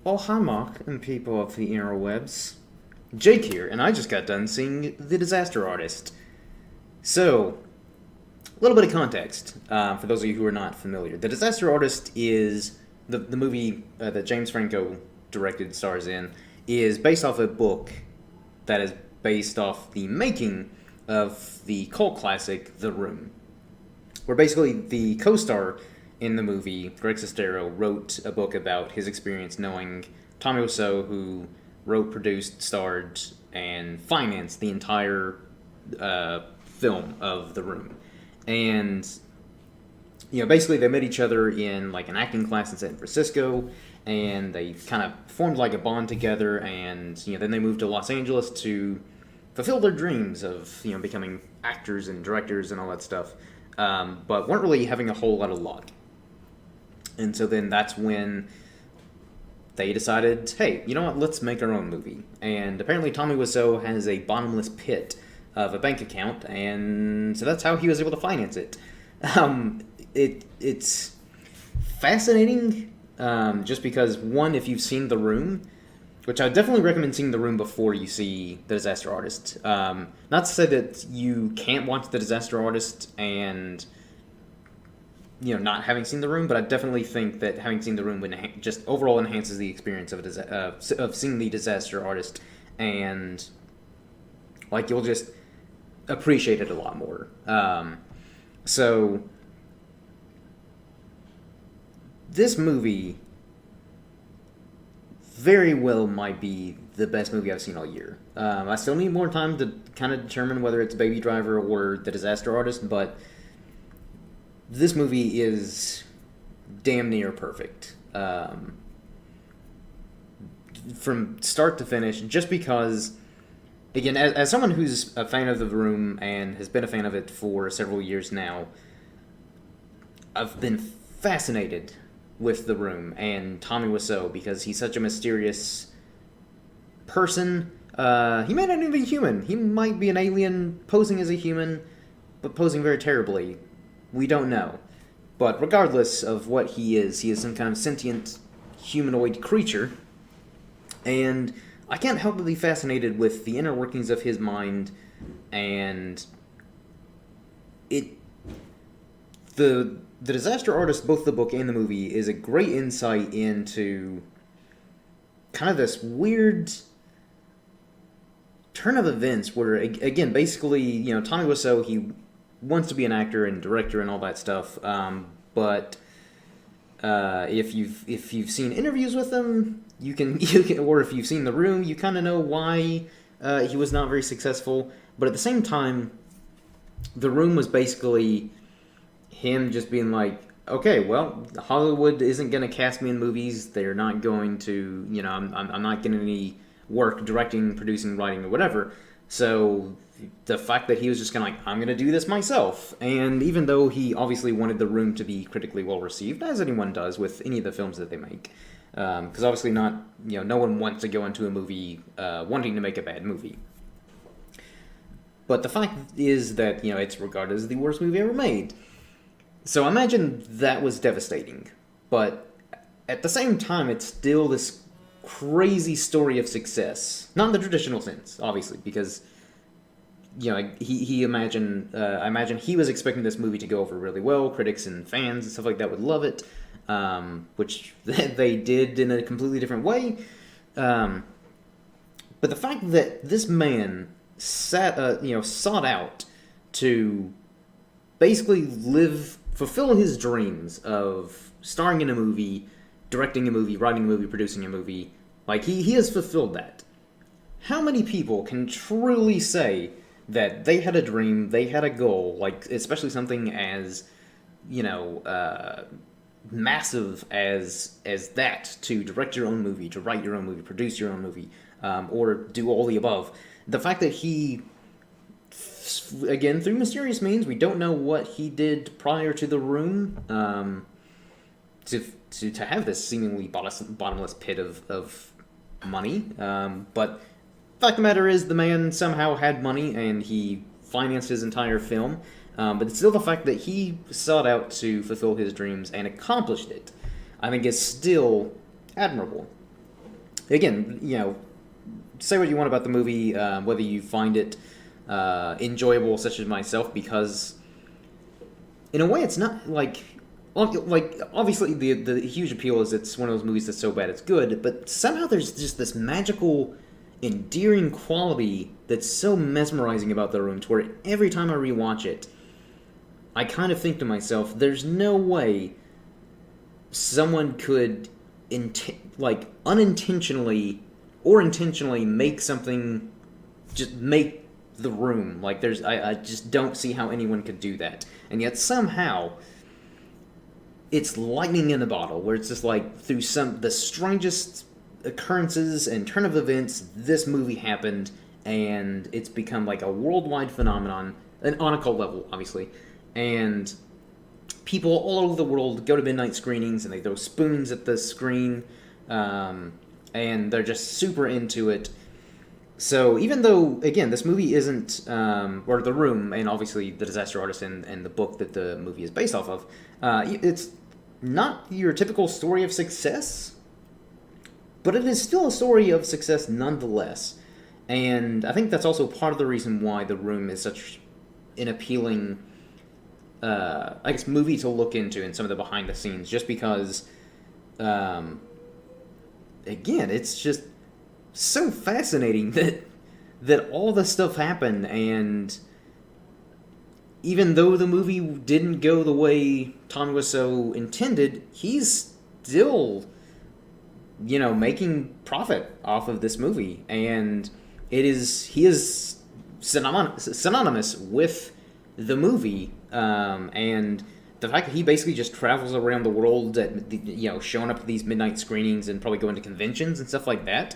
Oh, hi, Mark and people of the interwebs. Jake here, and I just got done seeing The Disaster Artist. So, a little bit of context for those of you who are not familiar. The Disaster Artist is the movie that James Franco directed, stars in, is based off a book that is based off the making of the cult classic The Room, where basically the co-star in the movie, Greg Sestero, wrote a book about his experience knowing Tommy Wiseau, who wrote, produced, starred, and financed the entire film of The Room. And basically they met each other in like an acting class in San Francisco, and they kind of formed like a bond together. And then they moved to Los Angeles to fulfill their dreams of becoming actors and directors and all that stuff, but weren't really having a whole lot of luck. And so then that's when they decided, hey, you know what, let's make our own movie. And apparently Tommy Wiseau has a bottomless pit of a bank account, and so that's how he was able to finance it. It's fascinating, just because, one, if you've seen The Room, which I definitely recommend seeing The Room before you see The Disaster Artist. Not to say that you can't watch The Disaster Artist and not having seen The Room, but I definitely think that having seen The Room would just overall enhances the experience of seeing The Disaster Artist, and like you'll just appreciate it a lot more. So this movie very well might be the best movie I've seen all year. I still need more time to kind of determine whether it's Baby Driver or The Disaster Artist, but this movie is damn near perfect. From start to finish, just because, again, as someone who's a fan of The Room and has been a fan of it for several years now, I've been fascinated with The Room and Tommy Wiseau because he's such a mysterious person. He may not even be human. He might be an alien posing as a human, but posing very terribly. We don't know. But regardless of what he is some kind of sentient humanoid creature. And I can't help but be fascinated with the inner workings of his mind, and the Disaster Artist, both the book and the movie, is a great insight into kind of this weird turn of events where, again, basically, Tommy Wiseau, he wants to be an actor and director and all that stuff, but if you've seen interviews with him, you can or if you've seen The Room, you kind of know why he was not very successful. But at the same time, The Room was basically him just being like, okay, well, Hollywood isn't going to cast me in movies. They're not going to, I'm not getting any work directing, producing, writing, or whatever. So the fact that he was just kind of like, I'm going to do this myself. And even though he obviously wanted The Room to be critically well received, as anyone does with any of the films that they make, because obviously no one wants to go into a movie wanting to make a bad movie. But the fact is that, it's regarded as the worst movie ever made. So imagine that was devastating. But at the same time, it's still this crazy story of success. Not in the traditional sense, obviously, because he imagined. I imagine he was expecting this movie to go over really well. Critics and fans and stuff like that would love it, which they did in a completely different way. But the fact that this man sought out to basically fulfill his dreams of starring in a movie, directing a movie, writing a movie, producing a movie, like he has fulfilled that. How many people can truly say that they had a dream, they had a goal, like especially something as massive as that, to direct your own movie, to write your own movie, produce your own movie, or do all the above? The fact that he, again, through mysterious means, we don't know what he did prior to The Room, to have this seemingly bottomless pit of money. But the fact of the matter is, the man somehow had money and he financed his entire film. But it's still the fact that he sought out to fulfill his dreams and accomplished it, I think, is still admirable. again, say what you want about the movie, whether you find it enjoyable, such as myself, because in a way, it's not like obviously the huge appeal is it's one of those movies that's so bad it's good, but somehow there's just this magical, endearing quality that's so mesmerizing about The Room, to where every time I rewatch it, I kind of think to myself, there's no way someone could unintentionally or intentionally make something, just make The Room. Like, I just don't see how anyone could do that. And yet somehow it's lightning in a bottle, where it's just like, through the strangest occurrences and turn of events, this movie happened, and it's become like a worldwide phenomenon, and on a cult level, obviously. And people all over the world go to midnight screenings, and they throw spoons at the screen, and they're just super into it. So even though, again, this movie isn't, or The Room, and obviously The Disaster Artist and the book that the movie is based off of, it's not your typical story of success, but it is still a story of success nonetheless. And I think that's also part of the reason why The Room is such an appealing, movie to look into in some of the behind the scenes, just because, again, it's just so fascinating that all this stuff happened, and even though the movie didn't go the way Tommy Wiseau intended, he's still, making profit off of this movie, and he is synonymous with the movie, and the fact that he basically just travels around the world, showing up to these midnight screenings and probably going to conventions and stuff like that.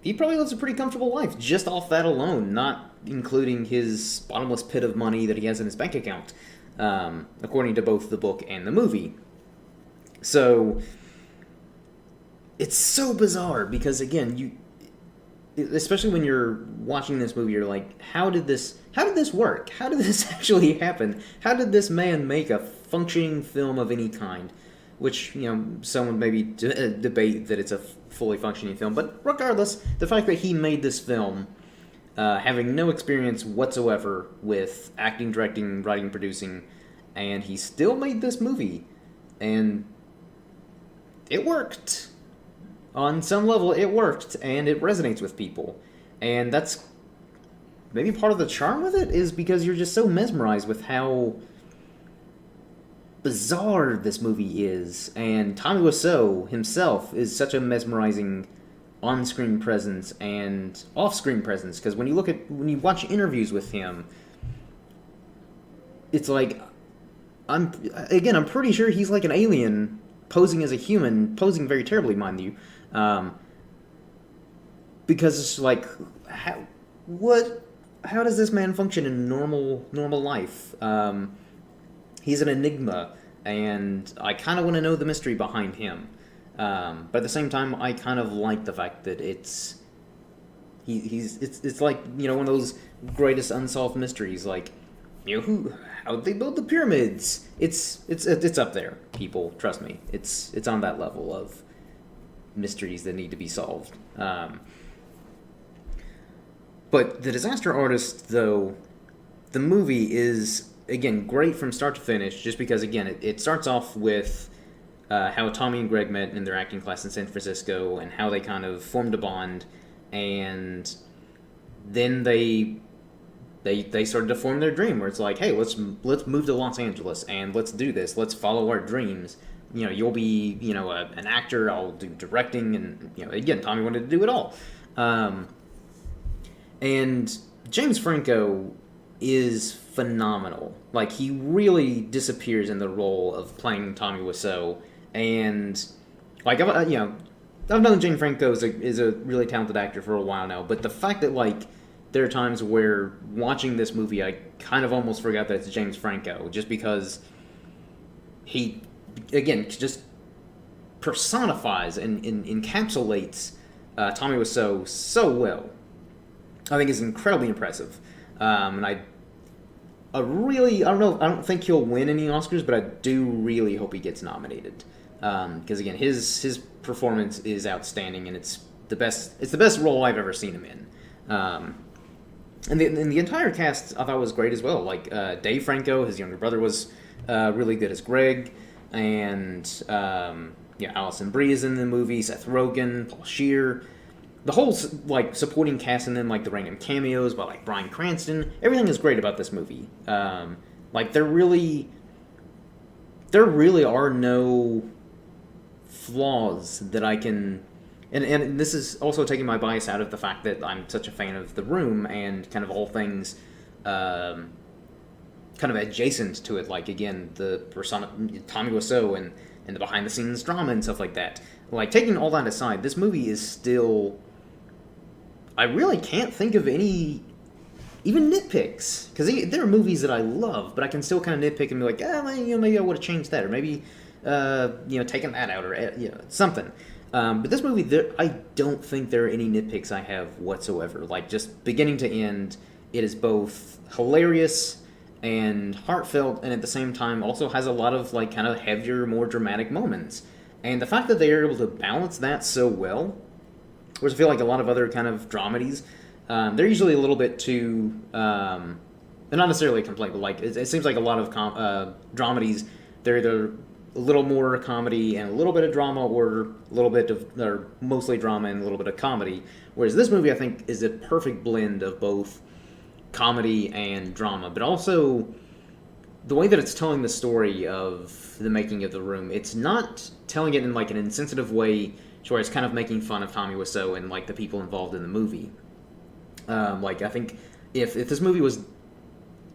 He probably lives a pretty comfortable life just off that alone, not including his bottomless pit of money that he has in his bank account, according to both the book and the movie. So it's so bizarre because, again, especially when you're watching this movie, you're like, how did this work? How did this actually happen? How did this man make a functioning film of any kind? Which, some would maybe debate that it's a fully functioning film. But regardless, the fact that he made this film, having no experience whatsoever with acting, directing, writing, producing, and he still made this movie, and it worked. On some level, it worked, and it resonates with people. And that's maybe part of the charm with it, is because you're just so mesmerized with how bizarre this movie is, and Tommy Wiseau himself is such a mesmerizing on-screen presence and off-screen presence, because when you watch interviews with him, it's like, I'm pretty sure he's like an alien posing as a human, posing very terribly, mind you, because it's like, how does this man function in normal life? He's an enigma, and I kind of want to know the mystery behind him. But at the same time, I kind of like the fact that it's like, one of those greatest unsolved mysteries, like, how did they build the pyramids? It's up there, people. Trust me, it's on that level of mysteries that need to be solved. But The Disaster Artist, though, the movie is, again, great from start to finish, just because, again, it starts off with how Tommy and Greg met in their acting class in San Francisco, and how they kind of formed a bond, and then they started to form their dream, where it's like, hey, let's move to Los Angeles, and let's do this, let's follow our dreams. You'll be, an actor, I'll do directing, and, again, Tommy wanted to do it all. And James Franco is phenomenal. Like, he really disappears in the role of playing Tommy Wiseau, and like, I've known James Franco is a really talented actor for a while now, but the fact that, like, there are times where watching this movie I kind of almost forgot that it's James Franco, just because he, again, just personifies and encapsulates Tommy Wiseau so well. I think is incredibly impressive, and I don't think he'll win any Oscars, but I do really hope he gets nominated. because again, his performance is outstanding, and it's the best role I've ever seen him in. And the entire cast I thought was great as well. Like Dave Franco, his younger brother, was really good as Greg, and Alison Brie is in the movie. Seth Rogen, Paul Scheer, the whole like supporting cast, and then like the random cameos by like Bryan Cranston. Everything is great about this movie. Like there really are no flaws that I can. And this is also taking my bias out of the fact that I'm such a fan of The Room and kind of all things kind of adjacent to it. Like, again, the persona, Tommy Wiseau and the behind-the-scenes drama and stuff like that. Like, taking all that aside, this movie is still... I really can't think of any... even nitpicks. Because there are movies that I love, but I can still kind of nitpick and be like, maybe I would have changed that. Or maybe, taken that out or something. But this movie, I don't think there are any nitpicks I have whatsoever. Like, just beginning to end, it is both hilarious and heartfelt, and at the same time also has a lot of, like, kind of heavier, more dramatic moments. And the fact that they are able to balance that so well, whereas I feel like a lot of other kind of dramedies, they're usually a little bit too... they're not necessarily a complaint, but, like, it seems like a lot of dramedies, they're either a little more comedy and a little bit of drama, or a little bit of, or mostly drama and a little bit of comedy. Whereas this movie, I think, is a perfect blend of both comedy and drama, but also the way that it's telling the story of the making of The Room. It's not telling it in like an insensitive way, where it's kind of making fun of Tommy Wiseau and like the people involved in the movie. Like I think if this movie was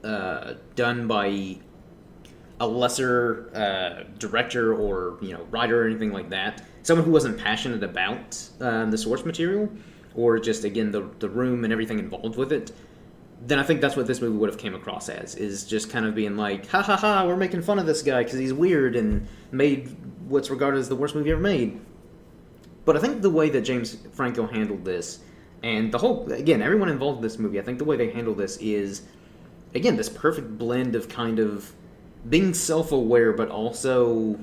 done by a lesser director or writer or anything like that, someone who wasn't passionate about the source material, or just again the room and everything involved with it, then I think that's what this movie would have came across as, is just kind of being like, ha ha ha, we're making fun of this guy because he's weird and made what's regarded as the worst movie ever made. But I think the way that James Franco handled this, and the whole, again, everyone involved in this movie, I think the way they handle this is, again, this perfect blend of kind of being self-aware, but also,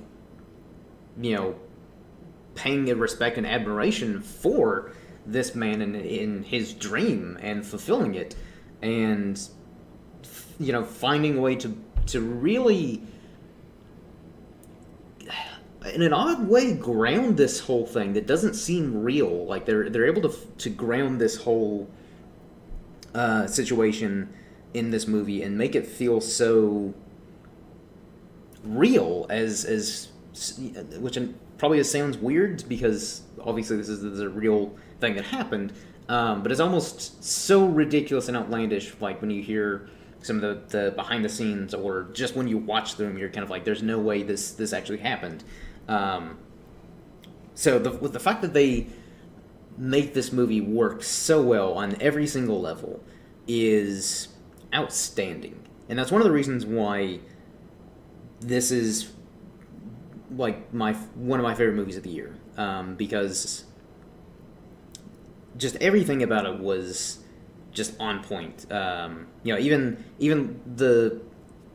paying respect and admiration for this man in his dream and fulfilling it, and finding a way to really, in an odd way, ground this whole thing that doesn't seem real. Like they're able to ground this whole situation in this movie and make it feel so real, as which probably sounds weird because obviously this is a real thing that happened, but it's almost so ridiculous and outlandish. Like when you hear some of the behind the scenes, or just when you watch them, you're kind of like, there's no way this actually happened. So with the fact that they make this movie work so well on every single level is outstanding, and that's one of the reasons why this is like one of my favorite movies of the year, because just everything about it was just on point. Even the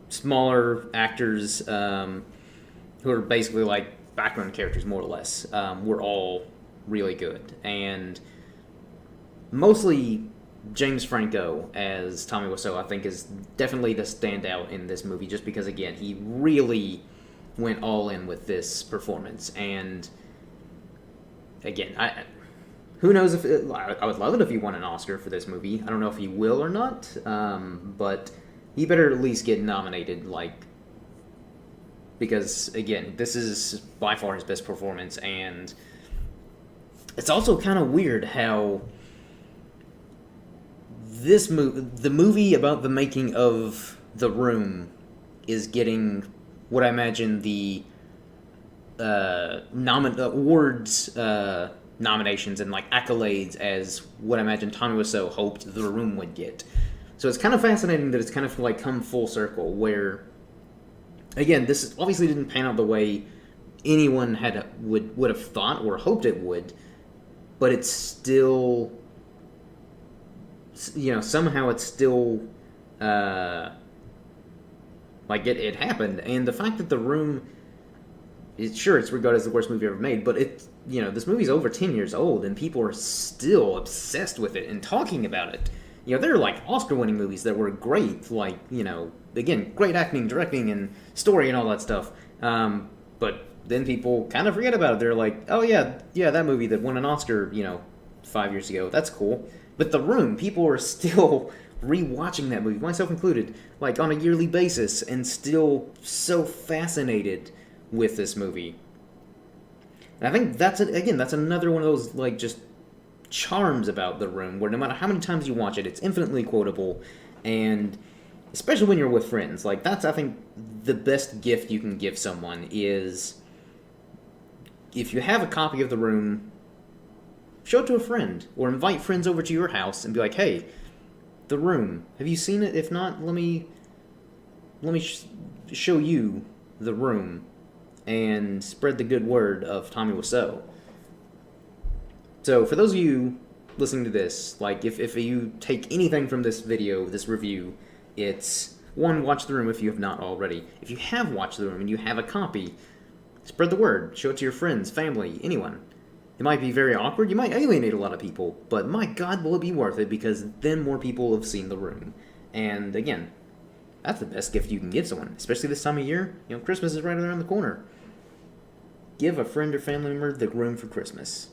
smaller actors, who are basically like background characters more or less, were all really good. And mostly James Franco as Tommy Wiseau, I think, is definitely the standout in this movie, just because, again, he really went all in with this performance. And again, who knows if I would love it if he won an Oscar for this movie. I don't know if he will or not, but he better at least get nominated, because again, this is by far his best performance. And it's also kind of weird how the movie about the making of The Room is getting what I imagine the awards nominations and like accolades as what I imagine Tommy Wiseau hoped The Room would get. So it's kind of fascinating that it's kind of like come full circle, where again, this obviously didn't pan out the way anyone would have thought or hoped it would, but it's still, somehow it's still like it happened. And the fact that The Room it's regarded as the worst movie ever made, but this movie's over 10 years old, and people are still obsessed with it and talking about it. There are like Oscar-winning movies that were great, like, again, great acting, directing, and story and all that stuff. But then people kind of forget about it. They're like, oh yeah, that movie that won an Oscar, 5 years ago, that's cool. But The Room, people are still rewatching that movie, myself included, like on a yearly basis, and still so fascinated with this movie. And I think that's another one of those like just charms about The Room, where no matter how many times you watch it, it's infinitely quotable, and especially when you're with friends, like that's, I think, the best gift you can give someone is if you have a copy of The Room, show it to a friend, or invite friends over to your house and be like, hey, The Room, have you seen it? If not, let me show you The Room, and spread the good word of Tommy Wiseau. So for those of you listening to this, like if you take anything from this video, this review, it's one, watch The Room if you have not already. If you have watched The Room and you have a copy, spread the word, show it to your friends, family, anyone. It might be very awkward, you might alienate a lot of people, but my God, will it be worth it, because then more people have seen The Room. And again, that's the best gift you can give someone, especially this time of year. Christmas is right around the corner. Give a friend or family member The Room for Christmas,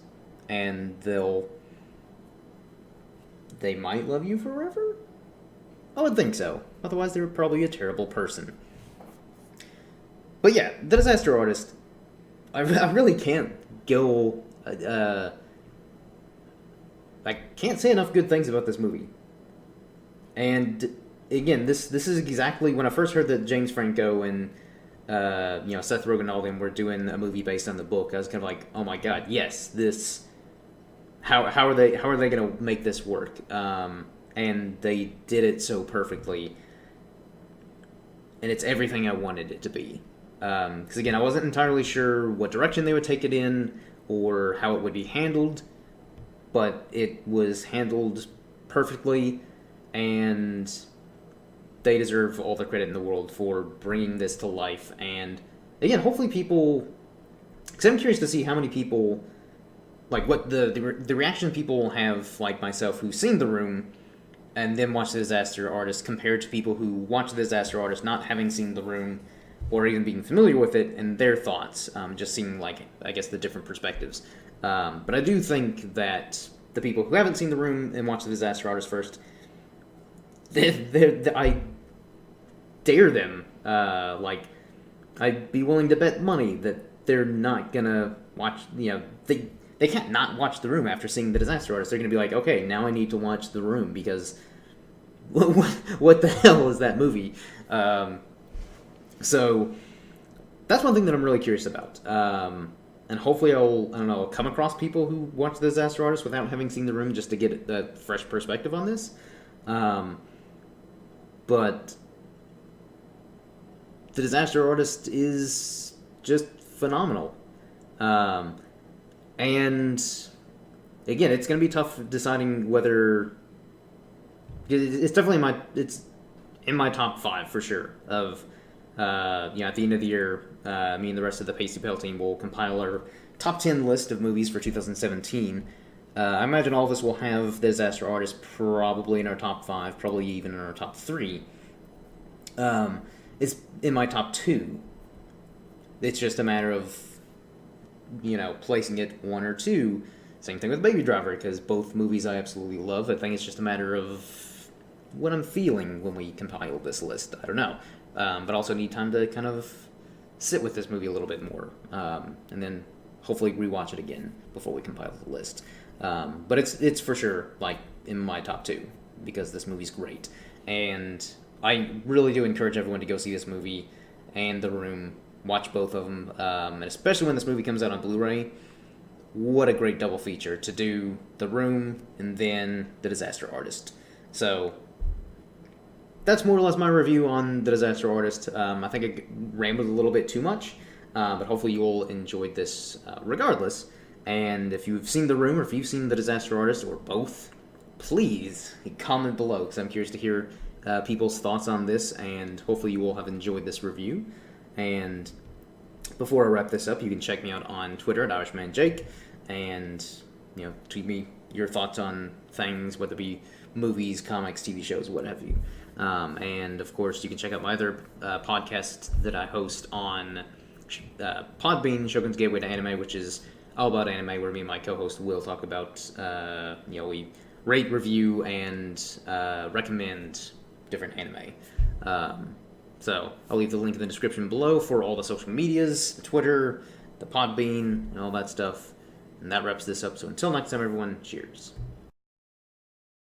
and they might love you forever? I would think so. Otherwise, they're probably a terrible person. But yeah, The Disaster Artist, I really can't go... I can't say enough good things about this movie. And again, this is exactly when I first heard that James Franco and Seth Rogen and all them were doing a movie based on the book. I was kind of like, oh my God, yes, this. How are they going to make this work? And they did it so perfectly, and it's everything I wanted it to be. Because again, I wasn't entirely sure what direction they would take it in or how it would be handled, but it was handled perfectly, and they deserve all the credit in the world for bringing this to life. And again, hopefully people, because I'm curious to see how many people, like what the reaction people will have, like myself, who've seen The Room and then watch The Disaster Artist, compared to people who watch The Disaster Artist not having seen The Room or even being familiar with it, and their thoughts, just seeing, like, I guess, the different perspectives. But I do think that the people who haven't seen The Room and watch The Disaster Artist first, I dare them, I'd be willing to bet money that they're not gonna watch, they can't not watch The Room after seeing The Disaster Artist. They're gonna be like, okay, now I need to watch The Room, because what the hell is that movie? So that's one thing that I'm really curious about. And hopefully I'll come across people who watch The Disaster Artist without having seen The Room, just to get a fresh perspective on this. But The Disaster Artist is just phenomenal. And again, it's going to be tough deciding whether... It's definitely it's in my top 5 for sure of... at the end of the year, me and the rest of the Pasty Pale team will compile our top 10 list of movies for 2017. I imagine all of us will have The Disaster Artist probably in our top 5, probably even in our top 3. It's in my top 2. It's just a matter of, placing it 1 or 2. Same thing with Baby Driver, because both movies I absolutely love. I think it's just a matter of what I'm feeling when we compile this list. I don't know. But also need time to kind of sit with this movie a little bit more, and then hopefully rewatch it again before we compile the list. But it's for sure like in my top 2, because this movie's great, and I really do encourage everyone to go see this movie and The Room. Watch both of them, and especially when this movie comes out on Blu-ray. What a great double feature to do The Room and then The Disaster Artist. So that's more or less my review on The Disaster Artist. I think I rambled a little bit too much, but hopefully you all enjoyed this regardless. And if you've seen The Room or if you've seen The Disaster Artist or both, please comment below, because I'm curious to hear people's thoughts on this, and hopefully you all have enjoyed this review. And before I wrap this up, you can check me out on Twitter at IrishmanJake, and tweet me your thoughts on things, whether it be movies, comics, TV shows, what have you. And of course, you can check out my other podcast that I host on Podbean, Shogun's Gateway to Anime, which is all about anime, where me and my co-host will talk about, we rate, review, and recommend different anime. So I'll leave the link in the description below for all the social medias, the Twitter, the Podbean, and all that stuff. And that wraps this up. So until next time, everyone, cheers.